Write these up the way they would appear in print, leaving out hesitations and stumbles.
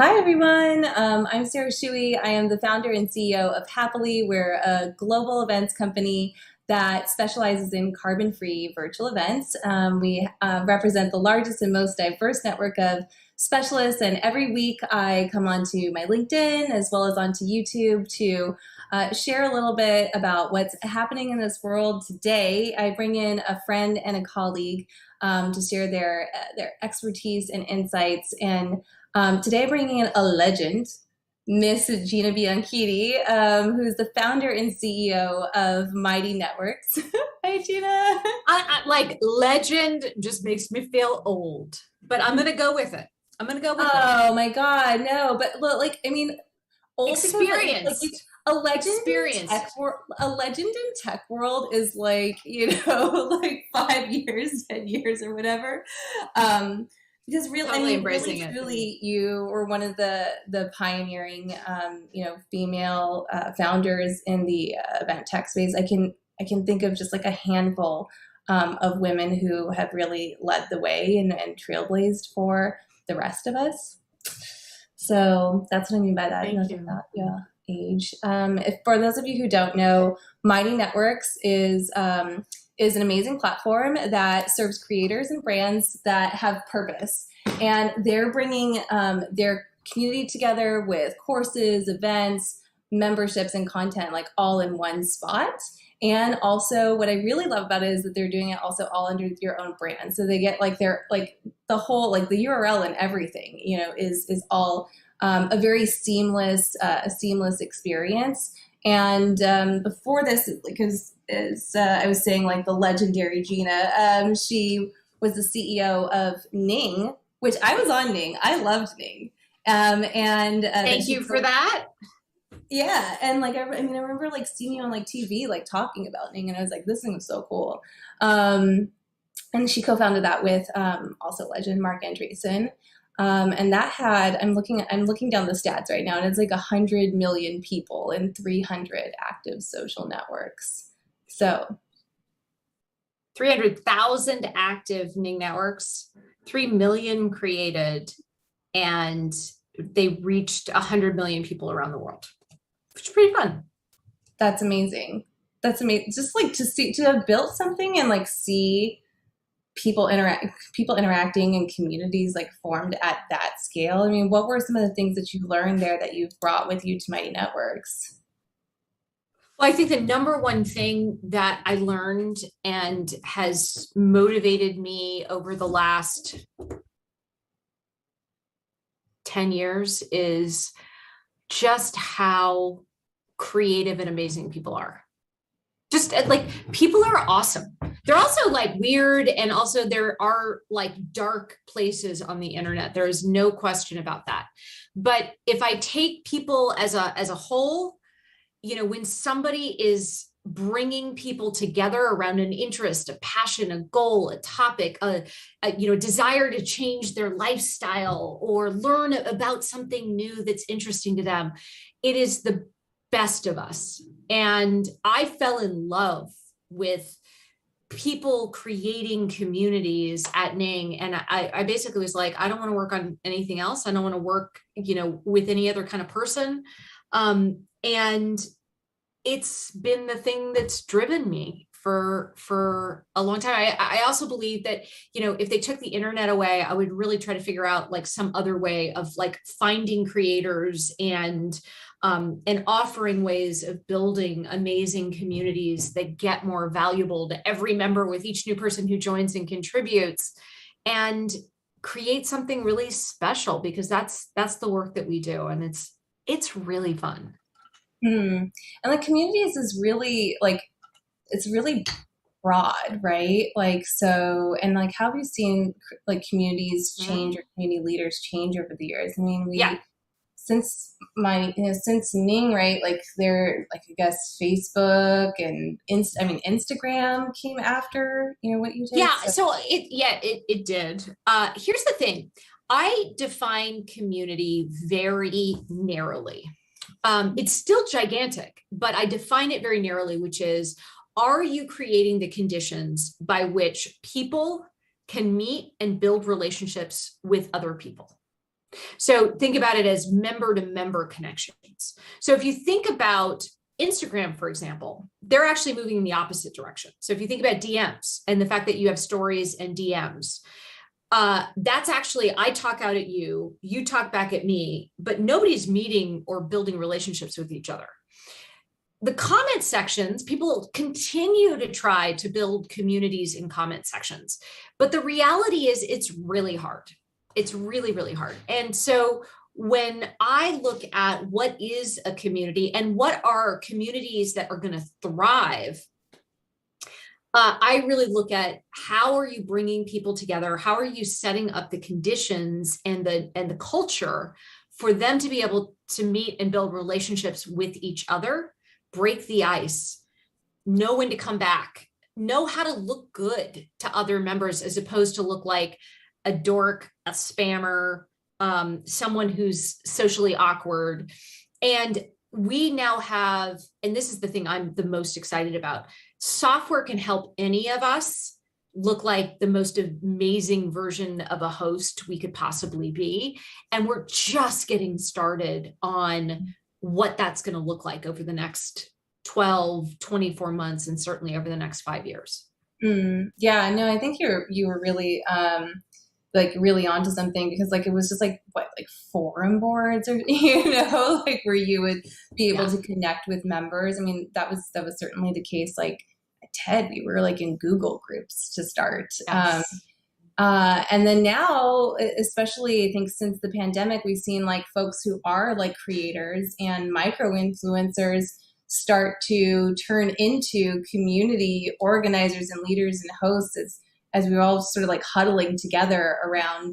Hi, everyone. I'm Sarah Shewey. I am the founder and CEO of Happily. We're a global events company that specializes in carbon-free virtual events. We represent the largest and most diverse network of specialists, and every week I come onto my LinkedIn as well as onto YouTube to share a little bit about what's happening in this world today. I bring in a friend and a colleague to share their expertise and insights. And today, I'm bringing in a legend, Miss Gina Bianchini, who's the founder and CEO of Mighty Networks. Hi, Gina. Like legend just makes me feel old, but I'm gonna go with it. I'm gonna go with it. Oh my God, no! But look, like, I mean, old because Experienced, a legend in tech experienced. world, a legend in tech world is like, like 5 years, 10 years, or whatever. Um, because really, I Totally mean, really, embracing it. truly, you were one of the pioneering, female founders in the event tech space. I can think of just like a handful of women who have really led the way and trailblazed for the rest of us. So that's what I mean by that. Thank you. That yeah, age. If for those of you who don't know, Mighty Networks is an amazing platform that serves creators and brands that have purpose, and they're bringing their community together with courses, events, memberships, and content like all in one spot. And also, what I really love about it is that they're doing it also all under your own brand. So they get like their like the whole like the URL and everything, is all a very seamless experience. And before this, because as I was saying, like the legendary Gina, she was the CEO of Ning, which I was on Ning. I loved Ning. And then Thank she you for that. yeah, and like I remember like seeing you on like TV, like talking about Ning, and I was like, this thing was so cool. Um, and she co-founded that with also legend Mark Andreessen. And that had I'm looking down the stats right now, and it's like 100 million people and 300 active social networks. So 300,000 active Ning networks, 3 million created, and they reached 100 million people around the world, which is pretty fun. that's amazing. That's amazing. Just like to have built something and like see people interacting and communities like formed at that scale. I mean, what were some of the things that you learned there that you've brought with you to Mighty Networks? Well, I think the number one thing that I learned and has motivated me over the last 10 years is just how creative and amazing people are. Just like people are awesome. They're also like weird, and also there are like dark places on the internet. There is no question about that. But if I take people as a whole, when somebody is bringing people together around an interest, a passion, a goal, a topic, a desire to change their lifestyle or learn about something new that's interesting to them, it is the best of us. And I fell in love with people creating communities at Ning. And I basically was like, I don't want to work on anything else. I don't want to work, with any other kind of person. And it's been the thing that's driven me for a long time. I also believe that, if they took the internet away, I would really try to figure out like some other way of like finding creators and offering ways of building amazing communities that get more valuable to every member with each new person who joins and contributes, and create something really special, because that's the work that we do, and it's really fun. Hmm. And like communities is really like it's really broad, right? Like so, and like how have you seen like communities change Mhm. or community leaders change over the years? I mean, Yeah. we since Ning, right? Like they're like I guess Facebook and Instagram came after what you did. Yeah, So so it did. Here's the thing. I define community very narrowly. It's still gigantic, but I define it very narrowly, which is, are you creating the conditions by which people can meet and build relationships with other people? So think about it as member to member connections. So if you think about Instagram, for example, they're actually moving in the opposite direction. So if you think about DMs and the fact that you have stories and DMs, that's actually, I talk out at you, you talk back at me, but nobody's meeting or building relationships with each other. The comment sections, people continue to try to build communities in comment sections, but the reality is it's really hard. It's really, really hard. And so when I look at what is a community and what are communities that are going to thrive, I really look at how are you bringing people together? How are you setting up the conditions and the culture for them to be able to meet and build relationships with each other, break the ice, know when to come back, know how to look good to other members as opposed to look like a dork, a spammer, someone who's socially awkward. And we now have, and this is the thing I'm the most excited about, software can help any of us look like the most amazing version of a host we could possibly be. And we're just getting started on what that's going to look like over the next 12, 24 months, and certainly over the next 5 years. Yeah, no, I think you were really really onto something, because like it was just like forum boards, or like where you would be able to connect with members. I mean, that was certainly the case. Like at TED, we were like in Google groups to start. Yes. And then now, especially I think since the pandemic, we've seen like folks who are like creators and micro influencers start to turn into community organizers and leaders and hosts as we were all sort of like huddling together around,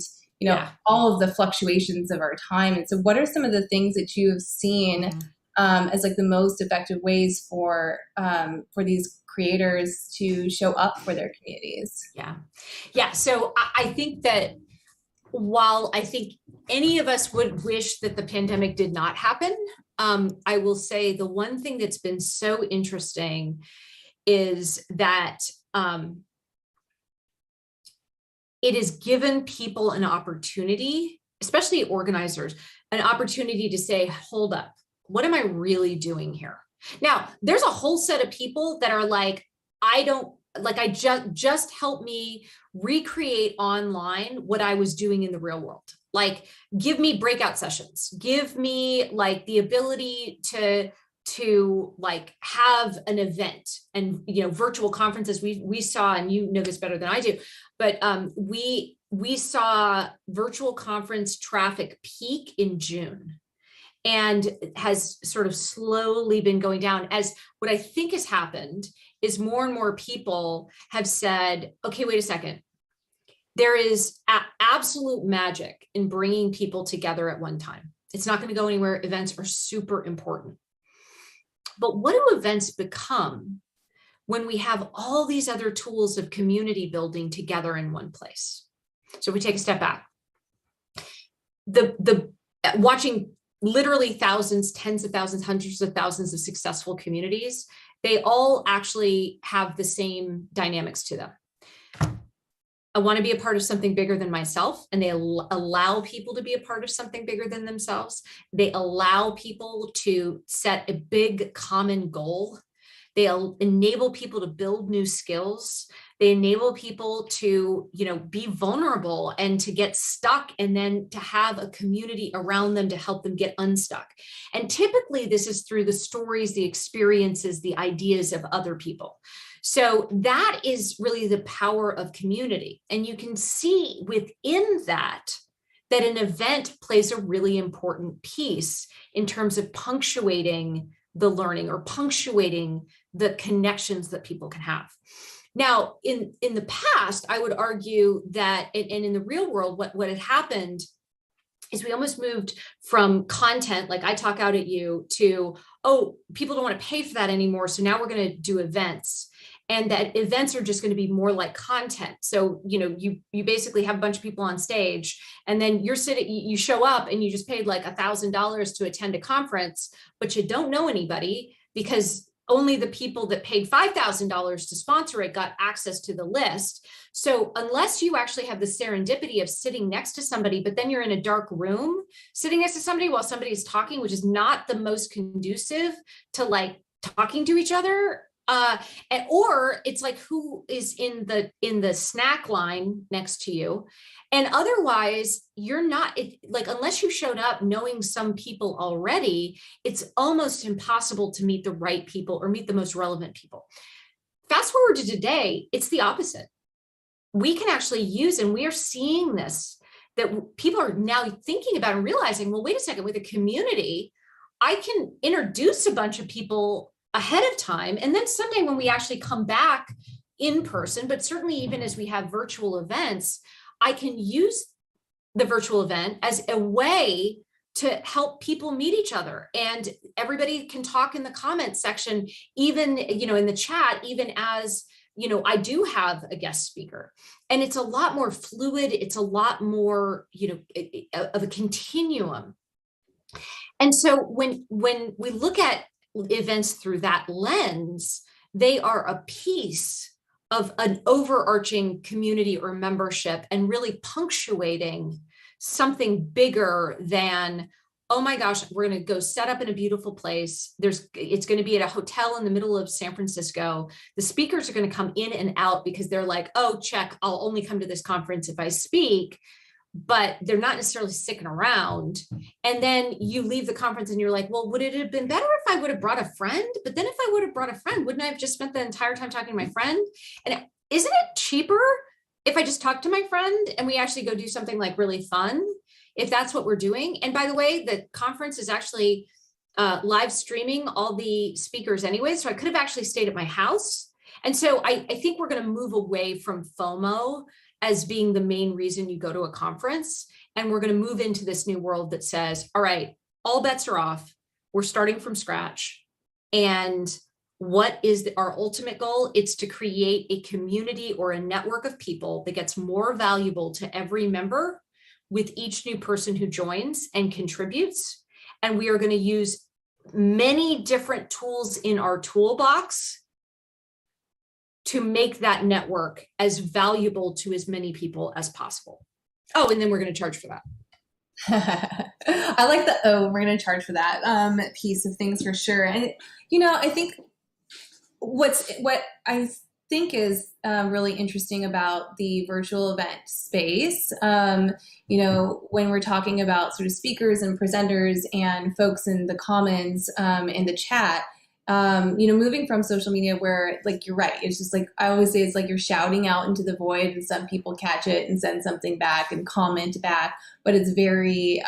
all of the fluctuations of our time. And so what are some of the things that you have seen as like the most effective ways for these creators to show up for their communities? Yeah. So I think that while I think any of us would wish that the pandemic did not happen, I will say the one thing that's been so interesting is that it has given people an opportunity, especially organizers, an opportunity to say, hold up, what am I really doing here? Now, there's a whole set of people that are like, just help me recreate online what I was doing in the real world. Like, give me breakout sessions, give me like the ability to like have an event and, virtual conferences. We saw, and you know this better than I do, but we saw virtual conference traffic peak in June, and has sort of slowly been going down. As what I think has happened is more and more people have said, okay, wait a second. There is absolute magic in bringing people together at one time. It's not going to go anywhere. Events are super important. But what do events become when we have all these other tools of community building together in one place? So we take a step back. The watching literally thousands, tens of thousands, hundreds of thousands of successful communities, they all actually have the same dynamics to them. I want to be a part of something bigger than myself, and they allow people to be a part of something bigger than themselves. They allow people to set a big common goal. They enable people to build new skills. They enable people to, be vulnerable and to get stuck, and then to have a community around them to help them get unstuck. And typically this is through the stories, the experiences, the ideas of other people. So that is really the power of community. And you can see within that an event plays a really important piece in terms of punctuating the learning or punctuating the connections that people can have. Now, in the past, I would argue that, and in the real world, what had happened is we almost moved from content, like I talk out at you, to, oh, people don't want to pay for that anymore. So now we're going to do events. And that events are just going to be more like content. So, you basically have a bunch of people on stage, and then you show up and you just paid like $1,000 to attend a conference, but you don't know anybody because only the people that paid $5,000 to sponsor it got access to the list. So unless you actually have the serendipity of sitting next to somebody, but then you're in a dark room sitting next to somebody while somebody's talking, which is not the most conducive to like talking to each other. Or it's like who is in the snack line next to you. And otherwise, you're not like, unless you showed up knowing some people already, it's almost impossible to meet the right people or meet the most relevant people. Fast forward to today, it's the opposite. We can actually use, and we are seeing this, that people are now thinking about and realizing, well, wait a second, with a community, I can introduce a bunch of people ahead of time. And then someday when we actually come back in person, but certainly even as we have virtual events, I can use the virtual event as a way to help people meet each other. And everybody can talk in the comments section, even, in the chat, even as, I do have a guest speaker. And it's a lot more fluid. It's a lot more, of a continuum. And so when we look at events through that lens, they are a piece of an overarching community or membership and really punctuating something bigger than, oh my gosh, we're going to go set up in a beautiful place. It's going to be at a hotel in the middle of San Francisco. The speakers are going to come in and out because they're like, oh, check, I'll only come to this conference if I speak. But they're not necessarily sticking around. And then you leave the conference and you're like, well, would it have been better if I would have brought a friend? But then if I would have brought a friend, wouldn't I have just spent the entire time talking to my friend? And isn't it cheaper if I just talk to my friend and we actually go do something like really fun, if that's what we're doing? And by the way, the conference is actually live streaming all the speakers anyway. So I could have actually stayed at my house. And so I think we're going to move away from FOMO as being the main reason you go to a conference. And we're going to move into this new world that says, all right, all bets are off. We're starting from scratch. And what is our ultimate goal? It's to create a community or a network of people that gets more valuable to every member with each new person who joins and contributes. And we are going to use many different tools in our toolbox to make that network as valuable to as many people as possible. Oh, and then we're going to charge for that. I like the, we're going to charge for that piece of things for sure. And, I think what I think is really interesting about the virtual event space, when we're talking about sort of speakers and presenters and folks in the comments, in the chat, moving from social media where, like, you're right, it's just like, I always say, it's like you're shouting out into the void and some people catch it and send something back and comment back, but it's very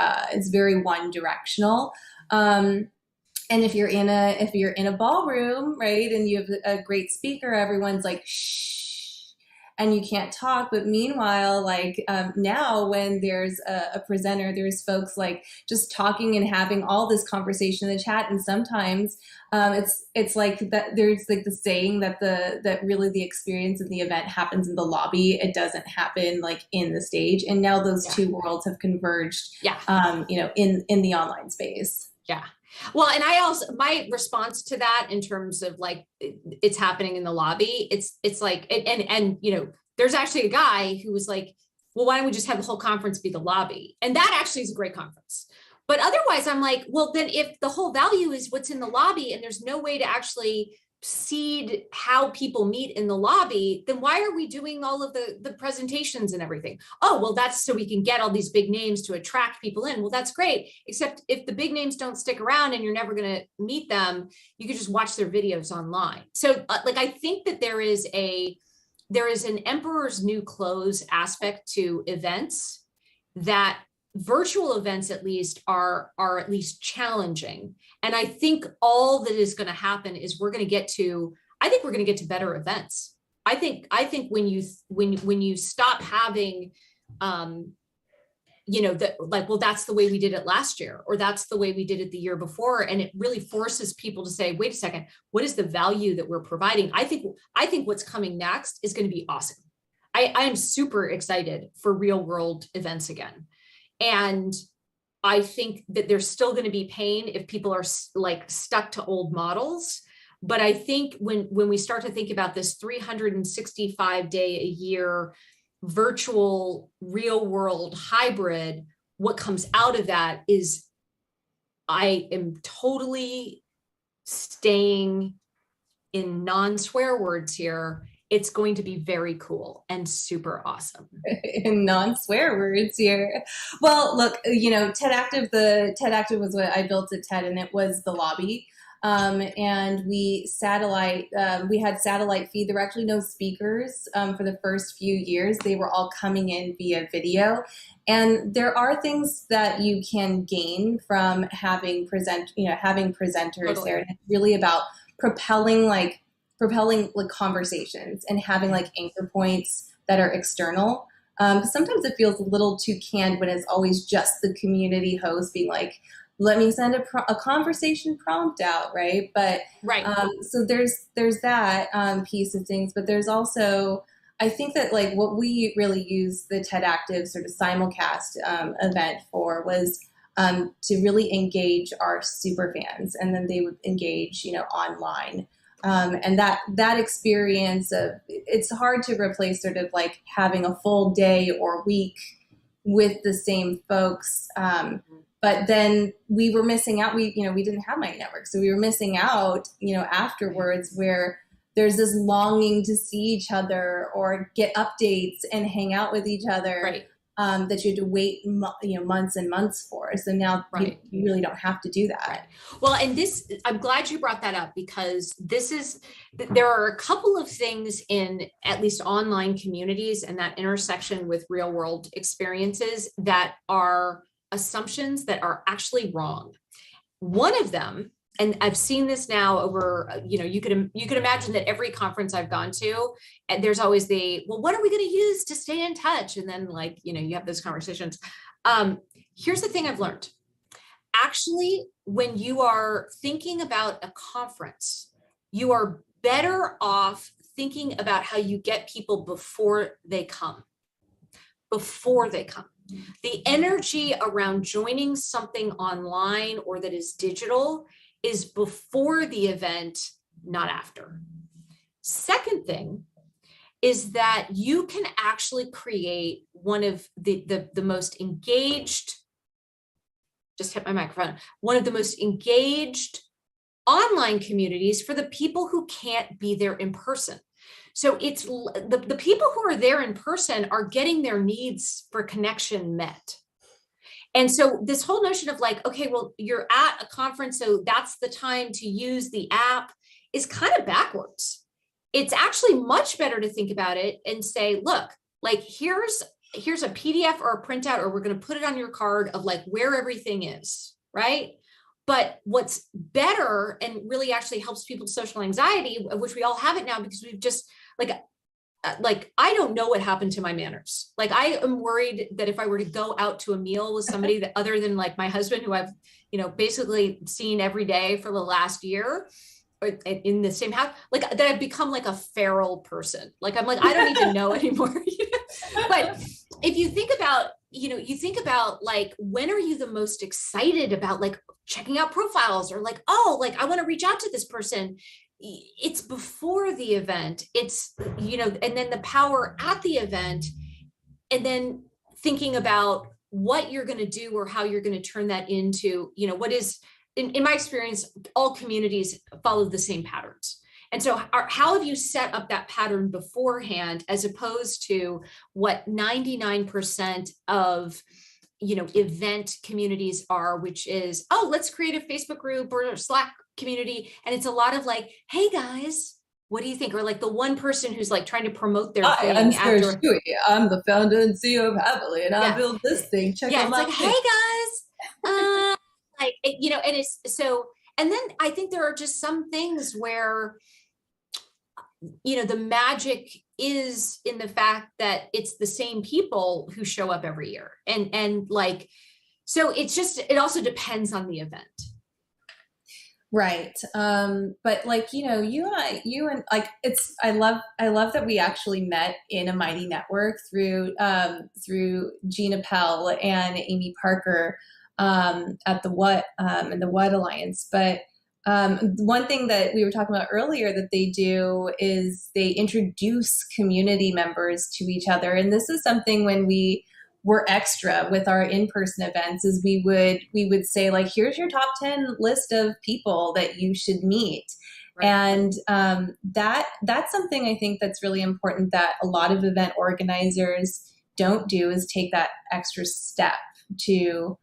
one directional. And if you're in a ballroom, right, and you have a great speaker, everyone's like, shh, and you can't talk. But meanwhile, like, now when there's a presenter, there's folks like just talking and having all this conversation in the chat. And sometimes it's like that there's like the saying that that really the experience of the event happens in the lobby. It doesn't happen like in the stage. And now those two worlds have converged, in the online space. Yeah. Well, and my response to that in terms of like, it's happening in the lobby, it's like, and there's actually a guy who was like, well, why don't we just have the whole conference be the lobby? And that actually is a great conference. But otherwise I'm like, well, then if the whole value is what's in the lobby and there's no way to actually seed how people meet in the lobby, then why are we doing all of the presentations and everything? Oh, well, that's so we can get all these big names to attract people in. Well, that's great. Except if the big names don't stick around and you're never going to meet them, you could just watch their videos online. So I think that there is an emperor's new clothes aspect to events that virtual events at least are at least challenging. And I think all that is going to happen is we're going to get to better events. I think when you stop having, well, that's the way we did it last year, or that's the way we did it the year before. And it really forces people to say, wait a second, what is the value that we're providing? I think what's coming next is going to be awesome. I am super excited for real world events again. And I think that there's still going to be pain if people are like stuck to old models, But I think when we start to think about this 365-day a year virtual real world hybrid, what comes out of that is I am totally staying in non-swear words here. It's going to be very cool and super awesome. In non-swear words here. Well, look, you know, the TED Active was what I built at TED, and it was the lobby. And we had satellite feed. There were actually no speakers for the first few years. They were all coming in via video. And there are things that you can gain from having presenters Totally. there. And it's really about propelling conversations and having like anchor points that are external. Sometimes it feels a little too canned when it's always just the community host being like, let me send a conversation prompt out, right? But right. So there's that piece of things, but there's also, I think that like what we really used the TED Active sort of simulcast event for was to really engage our super fans, and then they would engage, online. And that experience of, it's hard to replace sort of like having a full day or week with the same folks. But then we were missing out. We didn't have Mighty Network, so we were missing out, afterwards, where there's this longing to see each other or get updates and hang out with each other. Right. That you had to wait, months and months for. So now right. you really don't have to do that. Right. Well, and I'm glad you brought that up, because there are a couple of things in at least online communities and that intersection with real world experiences that are assumptions that are actually wrong. One of them, and I've seen this now over, you could imagine that every conference I've gone to, and there's always what are we going to use to stay in touch? And then you have those conversations. Here's the thing I've learned. Actually, when you are thinking about a conference, you are better off thinking about how you get people before they come. The energy around joining something online or that is digital is before the event, not after. Second thing is that you can actually create one of the most engaged, just hit my microphone, one of the most engaged online communities for the people who can't be there in person. So it's the people who are there in person are getting their needs for connection met. And so this whole notion of okay, well, you're at a conference, so that's the time to use the app, is kind of backwards. It's actually much better to think about it and say, look, here's a PDF or a printout, or we're going to put it on your card of where everything is, right? But what's better and really actually helps people's social anxiety, of which we all have it now, because we've just I don't know what happened to my manners. I am worried that if I were to go out to a meal with somebody that other than my husband, who I've, basically seen every day for the last year, or in the same house, that I've become a feral person. I don't even know anymore. But if you think about, when are you the most excited about checking out profiles, or I want to reach out to this person? It's before the event. It's, and then the power at the event, and then thinking about what you're going to do or how you're going to turn that into, what is, in my experience, all communities follow the same patterns. And so how have you set up that pattern beforehand, as opposed to what 99% of event communities are, which is, oh, let's create a Facebook group or a Slack community. And it's a lot of hey guys, what do you think? Or the one person who's trying to promote their thing. I'm Sarah Shewey. I'm the founder and CEO of Happily, and I build this thing. Check out my hey guys, and it's so. And then I think there are just some things where, the magic is in the fact that it's the same people who show up every year. And so it also depends on the event. Right. But you and I love that we actually met in a Mighty Network through Gina Pell and Amy Parker, at the What and the What Alliance. But One thing that we were talking about earlier that they do is they introduce community members to each other. And this is something when we were extra with our in-person events is we would say like, here's your top 10 list of people that you should meet. Right. And that's something I think that's really important that a lot of event organizers don't do is take that extra step to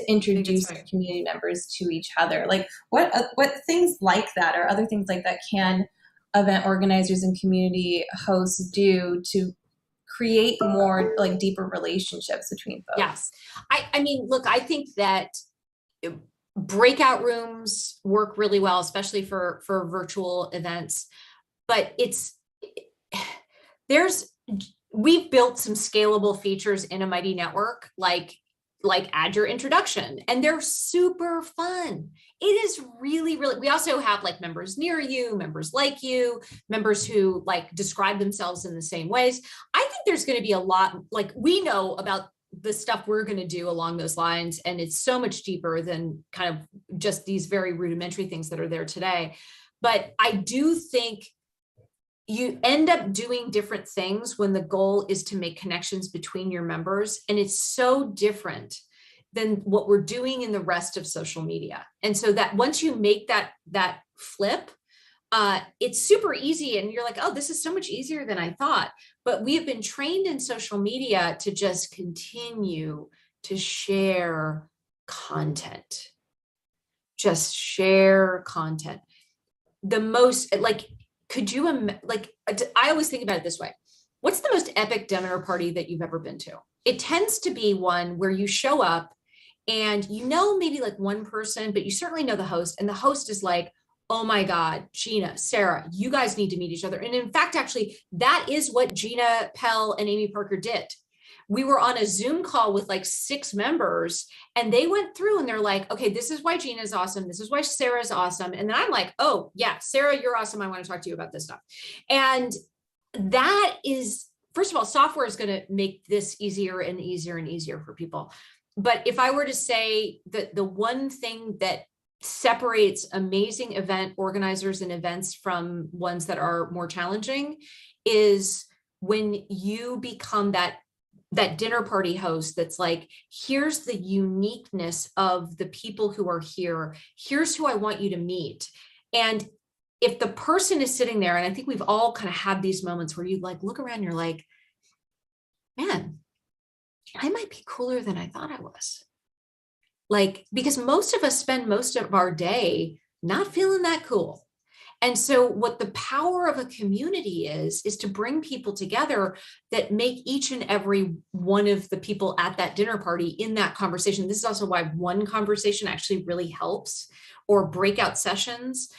introduce right. community members to each other. Like what things like that or other things like that can event organizers and community hosts do to create more like deeper relationships between folks? Yes. I mean, look, I think that breakout rooms work really well, especially for virtual events, but we've built some scalable features in a Mighty Network, like add your introduction, and they're super fun. It is really, really, we also have like members near you, members like you, members who like describe themselves in the same ways. I think there's going to be a lot, like we know about the stuff we're going to do along those lines. And it's so much deeper than kind of just these very rudimentary things that are there today. But I do think you end up doing different things when the goal is to make connections between your members. And it's so different than what we're doing in the rest of social media. And so that once you make that flip, it's super easy. And you're like, oh, this is so much easier than I thought. But we have been trained in social media to just continue to share content. Just share content. The most like, could you, like, I always think about it this way. What's the most epic dinner party that you've ever been to? It tends to be one where you show up and you know maybe like one person, but you certainly know the host. And the host is like, oh my God, Gina, Sarah, you guys need to meet each other. And in fact, actually, that is what Gina Pell and Amy Parker did. We were on a Zoom call with like 6 members and they went through and they're like, okay, this is why Gina is awesome. This is why Sarah is awesome. And then I'm like, oh yeah, Sarah, you're awesome. I want to talk to you about this stuff. And that is, first of all, software is going to make this easier and easier and easier for people. But if I were to say that the one thing that separates amazing event organizers and events from ones that are more challenging is when you become that dinner party host that's like, here's the uniqueness of the people who are here. Here's who I want you to meet. And if the person is sitting there, and I think we've all kind of had these moments where you like look around and you're like, man, I might be cooler than I thought I was. Like, because most of us spend most of our day not feeling that cool. And so what the power of a community is to bring people together that make each and every one of the people at that dinner party in that conversation. This is also why one conversation actually really helps, or breakout sessions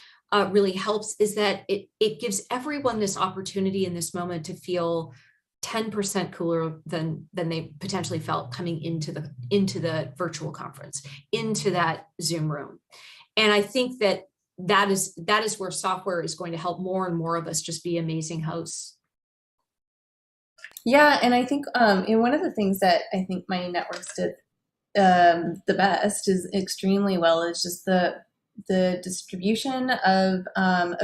really helps, is that it gives everyone this opportunity in this moment to feel 10% cooler than they potentially felt coming into the virtual conference, into that Zoom room. And I think that is where software is going to help more and more of us just be amazing hosts. Yeah, and I think one of the things that I think Mighty Networks did the best is extremely well is just the distribution of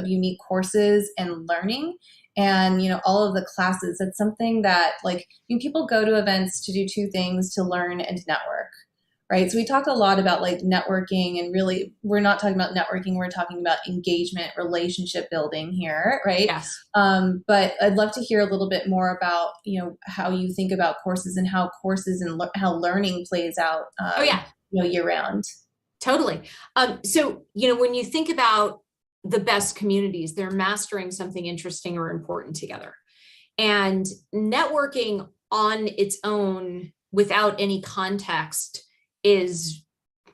unique courses and learning. And, all of the classes, that's something that like people go to events to do 2 things, to learn and to network, right? So we talked a lot about like networking, and really we're not talking about networking. We're talking about engagement, relationship building here, right? Yes. But I'd love to hear a little bit more about, how you think about courses and how courses and how learning plays out, year round. Totally. So, when you think about the best communities, they're mastering something interesting or important together. And networking on its own without any context is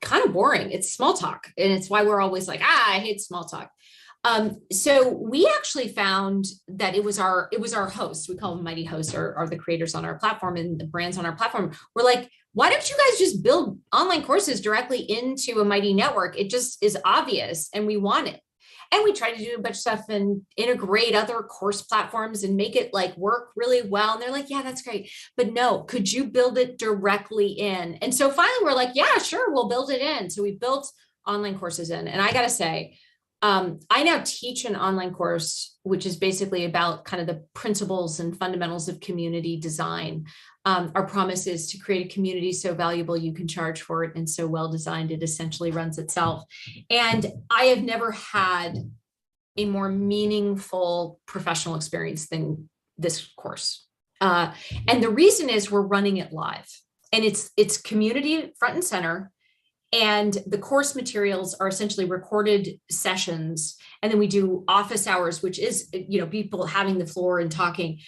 kind of boring. It's small talk. And it's why we're always like, I hate small talk. So we actually found that it was our hosts, we call them Mighty Hosts, are the creators on our platform and the brands on our platform. We're like, why don't you guys just build online courses directly into a Mighty Network? It just is obvious and we want it. And we try to do a bunch of stuff and integrate other course platforms and make it like work really well. And they're like, yeah, that's great. But no, could you build it directly in? And so finally we're like, yeah, sure, we'll build it in. So we built online courses in. And I got to say, I now teach an online course, which is basically about kind of the principles and fundamentals of community design. Our promise is to create a community so valuable you can charge for it, and so well designed it essentially runs itself. And I have never had a more meaningful professional experience than this course. And the reason is we're running it live, and it's community front and center. And the course materials are essentially recorded sessions. And then we do office hours, which is, people having the floor and talking.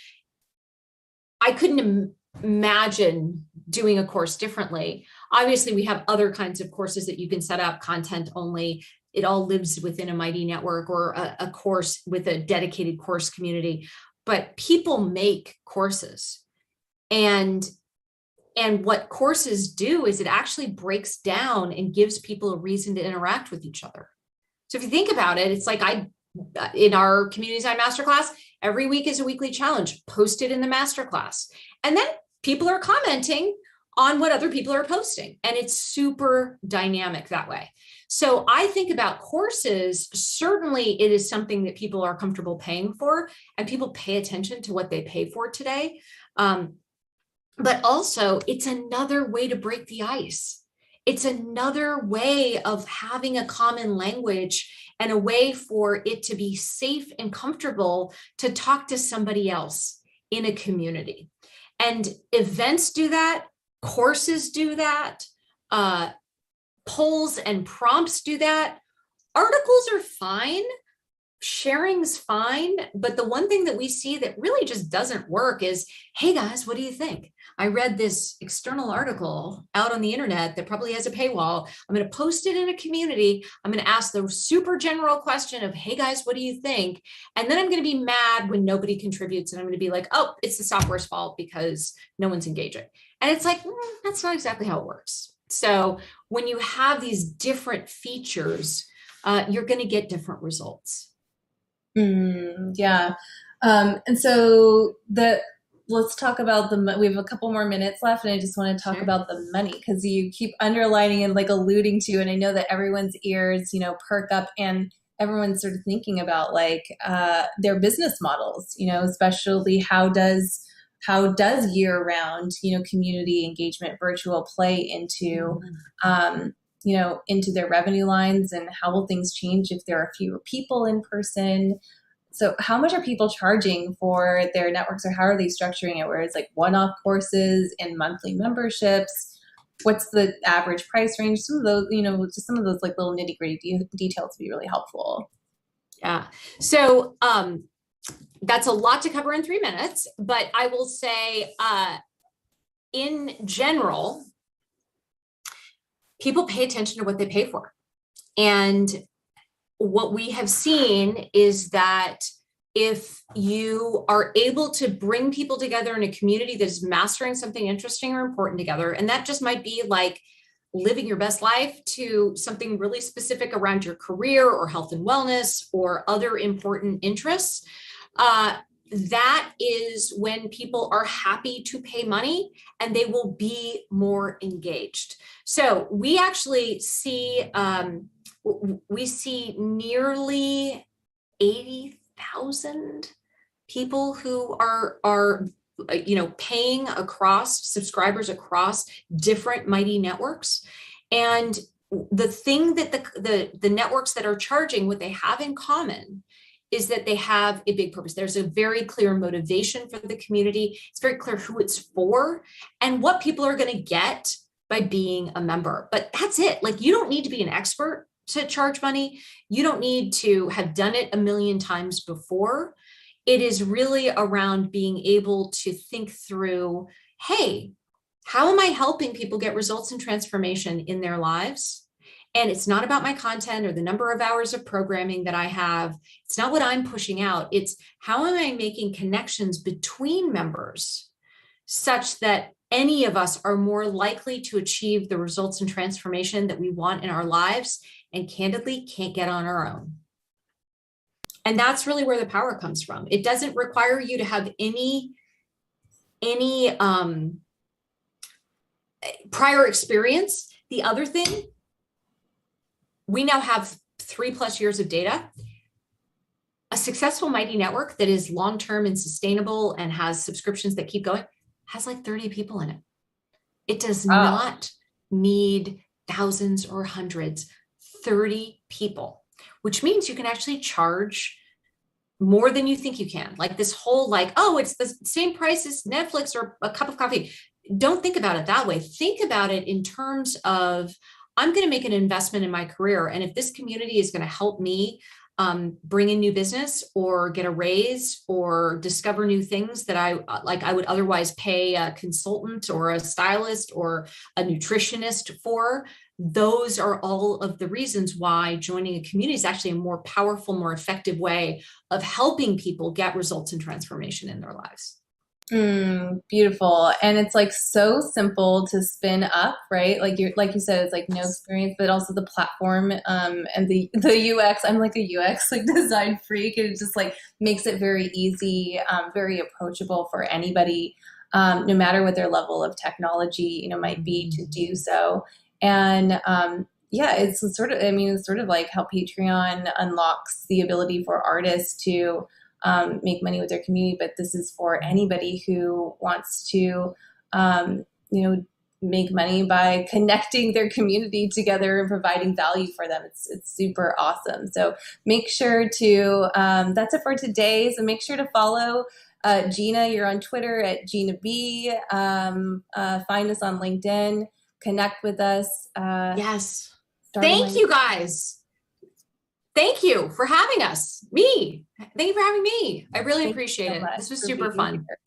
I couldn't imagine doing a course differently. Obviously, we have other kinds of courses that you can set up, content only. It all lives within a Mighty network, or a course with a dedicated course community. But people make courses. And what courses do is it actually breaks down and gives people a reason to interact with each other. So if you think about it, it's like in our community design masterclass, every week is a weekly challenge posted in the masterclass. And then people are commenting on what other people are posting. And it's super dynamic that way. So I think about courses, certainly it is something that people are comfortable paying for, and people pay attention to what they pay for today. But also, it's another way to break the ice. It's another way of having a common language, and a way for it to be safe and comfortable to talk to somebody else in a community. And events do that, courses do that, polls and prompts do that. Articles are fine. Sharing's fine. But the one thing that we see that really just doesn't work is, hey guys, what do you think? I read this external article out on the internet that probably has a paywall. I'm going to post it in a community. I'm going to ask the super general question of, hey guys, what do you think? And then I'm going to be mad when nobody contributes. And I'm going to be like, oh, it's the software's fault because no one's engaging. And it's like, that's not exactly how it works. So when you have these different features, you're going to get different results. Yeah. And so let's talk about we have a couple more minutes left, and I just want to talk about the money, because you keep underlining and like alluding to, and I know that everyone's ears, perk up, and everyone's sort of thinking about like their business models, especially how does year-round, community engagement virtual play into, into their revenue lines, and how will things change if there are fewer people in person? So how much are people charging for their networks, or how are they structuring it, where it's like one-off courses and monthly memberships? What's the average price range? Some of those, just some of those like little nitty-gritty details would be really helpful. Yeah. So that's a lot to cover in 3 minutes, but I will say in general, people pay attention to what they pay for. And what we have seen is that if you are able to bring people together in a community that is mastering something interesting or important together, and that just might be like living your best life, to something really specific around your career or health and wellness or other important interests, that is when people are happy to pay money, and they will be more engaged. So we actually see nearly 80,000 people who are paying across, subscribers across different Mighty networks. And the thing that the networks that are charging, what they have in common is that they have a big purpose. There's a very clear motivation for the community. It's very clear who it's for and what people are going to get by being a member. But that's it. Like, you don't need to be an expert to charge money. You don't need to have done it a million times before. It is really around being able to think through, hey, how am I helping people get results and transformation in their lives? And it's not about my content or the number of hours of programming that I have. It's not what I'm pushing out. It's how am I making connections between members such that any of us are more likely to achieve the results and transformation that we want in our lives, and candidly can't get on our own. And that's really where the power comes from. It doesn't require you to have any prior experience. The other thing we now have 3+ years of data. A successful Mighty network that is long-term and sustainable and has subscriptions that keep going has like 30 people in it. It does not need thousands or hundreds, 30 people, which means you can actually charge more than you think you can. Like this whole like, oh, it's the same price as Netflix or a cup of coffee. Don't think about it that way. Think about it in terms of, I'm going to make an investment in my career. And if this community is going to help me bring in new business or get a raise or discover new things that I would otherwise pay a consultant or a stylist or a nutritionist for. Those are all of the reasons why joining a community is actually a more powerful, more effective way of helping people get results and transformation in their lives. Beautiful. And it's like so simple to spin up, right? Like you said, it's like no experience, but also the platform, and the UX. I'm like a UX like design freak. And it just like makes it very easy, very approachable for anybody, no matter what their level of technology, might be to do so. And, yeah, it's sort of like how Patreon unlocks the ability for artists to make money with their community, but this is for anybody who wants to, make money by connecting their community together and providing value for them. It's super awesome. So make sure to, that's it for today. So make sure to follow Gina. You're on Twitter at Gina B. Find us on LinkedIn, connect with us. Yes. Thank you guys. Thank you for having us. Thank you for having me. I really appreciate it. This was super fun. Here.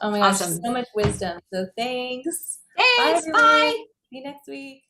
Oh my gosh, awesome. So much wisdom. So thanks. Thanks. Bye. See you next week.